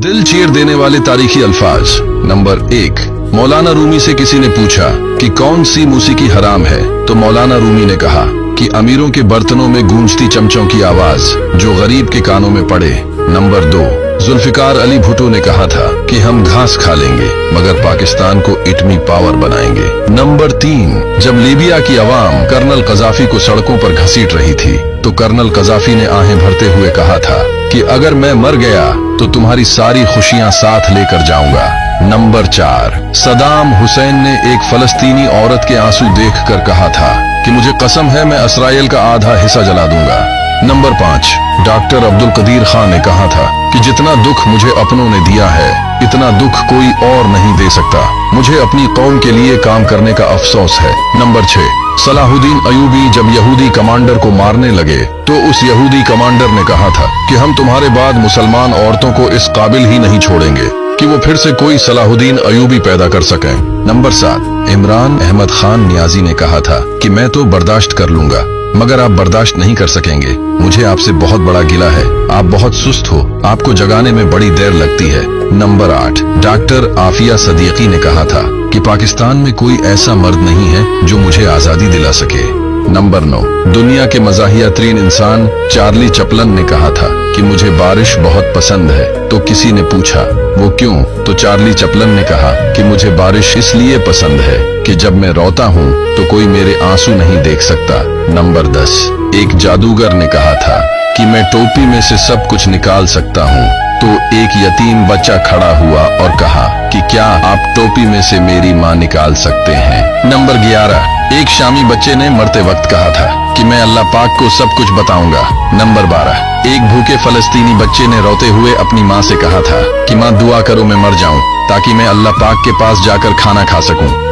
दिल चीर देने वाले तारीखी अल्फाज। नंबर 1, मौलाना रूमी से किसी ने पूछा कि कौन सी मौसीकी हराम है, तो मौलाना रूमी ने कहा कि अमीरों के बर्तनों में गूंजती चमचों की आवाज जो गरीब के कानों में पड़े। नंबर 2, जुल्फिकार अली भुट्टो ने कहा था कि हम घास खा लेंगे मगर पाकिस्तान को इटमी पावर बनाएंगे। नंबर 3, जब लीबिया की अवाम कर्नल कजाफी को सड़कों पर घसीट रही थी तो कर्नल कजाफी ने आहें भरते हुए कहा था कि अगर मैं मर गया तो तुम्हारी सारी खुशियां साथ लेकर जाऊंगा। नंबर 4, सदाम हुसैन ने एक फलस्तीनी औरत के आंसू देखकर कहा था कि मुझे कसम है मैं इसराइल का आधा हिस्सा जला दूंगा। नंबर 5, डॉक्टर अब्दुल कदीर खान ने कहा था कि जितना दुख मुझे अपनों ने दिया है इतना दुख कोई और नहीं दे सकता। मुझे अपनी कौम के लिए काम करने का अफसोस है। नंबर 6, सलाहुद्दीन अयूबी जब यहूदी कमांडर को मारने लगे तो उस यहूदी कमांडर ने कहा था कि हम तुम्हारे बाद मुसलमान औरतों को इस काबिल ही नहीं छोड़ेंगे कि वो फिर से कोई सलाहुद्दीन अयूबी पैदा कर सकें। नंबर 7, इमरान अहमद खान नियाजी ने कहा था कि मैं तो बर्दाश्त कर लूंगा मगर आप बर्दाश्त नहीं कर सकेंगे। मुझे आपसे बहुत बड़ा गिला है, आप बहुत सुस्त हो, आपको जगाने में बड़ी देर लगती है। नंबर 8, डॉक्टर आफिया सदीकी ने कहा था कि पाकिस्तान में कोई ऐसा मर्द नहीं है जो मुझे आजादी दिला सके। नंबर 9, दुनिया के मज़ाहिया तरीन इंसान चार्ली चैपलिन ने कहा था कि मुझे बारिश बहुत पसंद है, तो किसी ने पूछा वो क्यों, तो चार्ली चैपलिन ने कहा कि मुझे बारिश इसलिए पसंद है कि जब मैं रोता हूँ तो कोई मेरे आंसू नहीं देख सकता। नंबर 10, एक जादूगर ने कहा था कि मैं टोपी में से सब कुछ निकाल सकता हूँ, तो एक यतीम बच्चा खड़ा हुआ और कहा कि क्या आप टोपी में से मेरी माँ निकाल सकते हैं। नंबर 11, एक शामी बच्चे ने मरते वक्त कहा था कि मैं अल्लाह पाक को सब कुछ बताऊंगा। नंबर 12, एक भूखे फलस्तीनी बच्चे ने रोते हुए अपनी माँ से कहा था कि माँ दुआ करो मैं मर जाऊं ताकि मैं अल्लाह पाक के पास जाकर खाना खा सकूं।